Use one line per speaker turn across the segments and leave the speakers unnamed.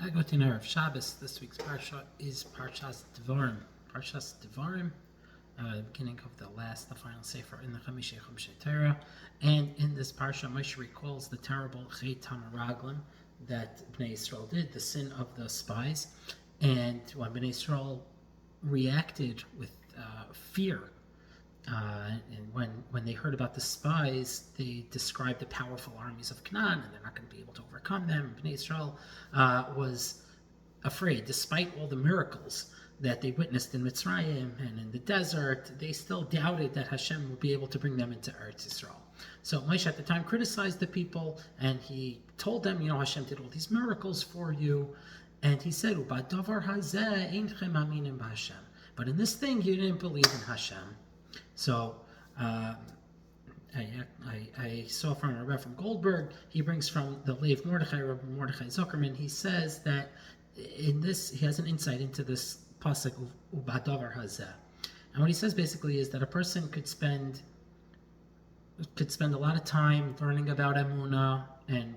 Chagotin of Shabbos. This week's parsha is Parshas Devarim. Parshas Devarim, the beginning of the final sefer in the Chamisha Torah. And in this parsha, Moshe recalls the terrible Chet HaMeraglim that Bnei Yisrael did, the sin of the spies. And when Bnei Yisrael reacted with fear, and when they heard about the spies, they described the powerful armies of Canaan, and they're not going to be able to overcome them. Bnei Israel was afraid, despite all the miracles that they witnessed in Mitzrayim and in the desert. They still doubted that Hashem would be able to bring them into Eretz Yisrael. So Moshe at the time criticized the people, and he told them, Hashem did all these miracles for you, and he said, "U'badavar hazeh einchem aminim b'Hashem." But in this thing, you didn't believe in Hashem. So I saw from a Rebbe from Goldberg, he brings from the Lev Mordechai, Rebbe Mordechai Zuckerman, he says that in this, he has an insight into this pasuk, Ubadavar Hazeh. And what he says basically is that a person could spend a lot of time learning about Emunah and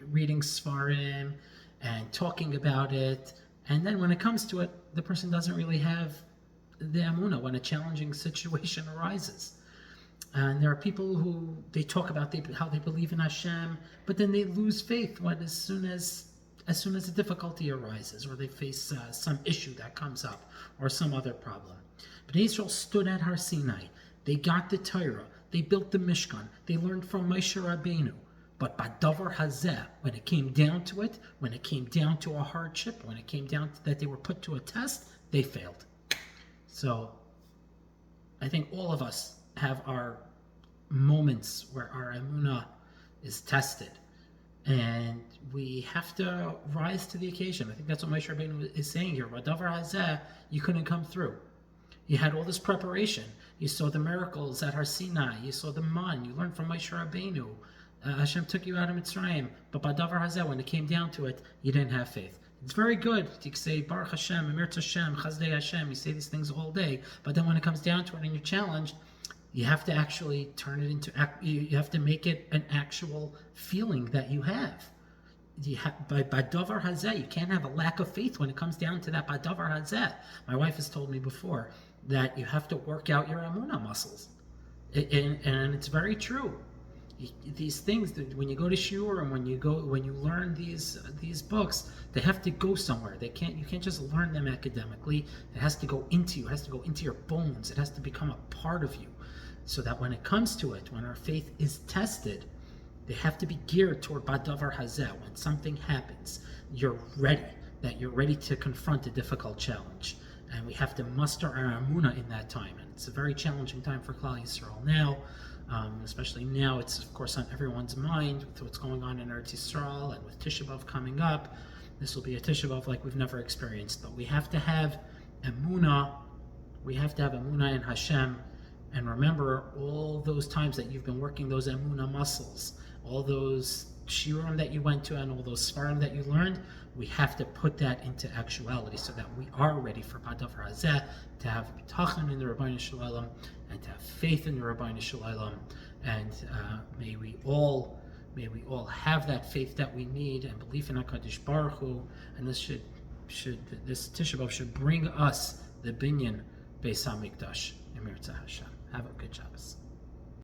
reading Svarim and talking about it, and then when it comes to it, the person doesn't really have the Emunah when a challenging situation arises. And there are people who they talk about how they believe in Hashem, but then they lose faith as soon as a difficulty arises, or they face some issue that comes up, or some other problem. But Israel stood at Har Sinai. They got the Torah. They built the Mishkan. They learned from Moshe Rabbeinu. But Badavar Hazeh, when it came down to it, when it came down to a hardship, when it came down to that they were put to a test, they failed. So I think all of us have our moments where our emunah is tested, and we have to rise to the occasion. I think that's what Moshe Rabbeinu is saying here. Badavar hazeh, you couldn't come through. You had all this preparation. You saw the miracles at Har Sinai. You saw the man. You learned from Moshe Rabbeinu. Hashem took you out of Mitzrayim. But Badavar hazeh, when it came down to it, you didn't have faith. It's very good to say Baruch Hashem, Emirtz Hashem, Chazdei Hashem. You say these things all day, but then when it comes down to it and you're challenged, you have to actually turn it into. You have to make it an actual feeling that you have. By Davar Hazeh, you can't have a lack of faith when it comes down to that. By Davar Hazeh, my wife has told me before that you have to work out your emunah muscles, and it's very true. These things that when you go to shiur and when you learn these books, they have to go somewhere. You can't just learn them academically. It has to go into you. It has to go into your bones. It has to become a part of you, so that when it comes to it, when our faith is tested, they have to be geared toward Badavar Hazeh. When something happens, you're ready. That you're ready to confront a difficult challenge, and we have to muster our emunah in that time. And it's a very challenging time for Klal Yisrael now. Especially now, it's of course on everyone's mind with what's going on in Eretz Yisrael, and with Tisha B'Av coming up. This will be a Tisha B'Av like we've never experienced. But we have to have emunah. We have to have emunah in Hashem, and remember all those times that you've been working those emunah muscles, all those shiurim that you went to, and all those svarim that you learned. We have to put that into actuality so that we are ready for Badavar Hazeh, to have bitachon in the Rabbeinu Shalom, and to have faith in the Rabbeinu Shalom, and may we all have that faith that we need and belief in HaKadosh Baruch Hu, and this Tisha B'Av should bring us the binyan Beis HaMikdash. Emirtz Hashem. Have a good Shabbos.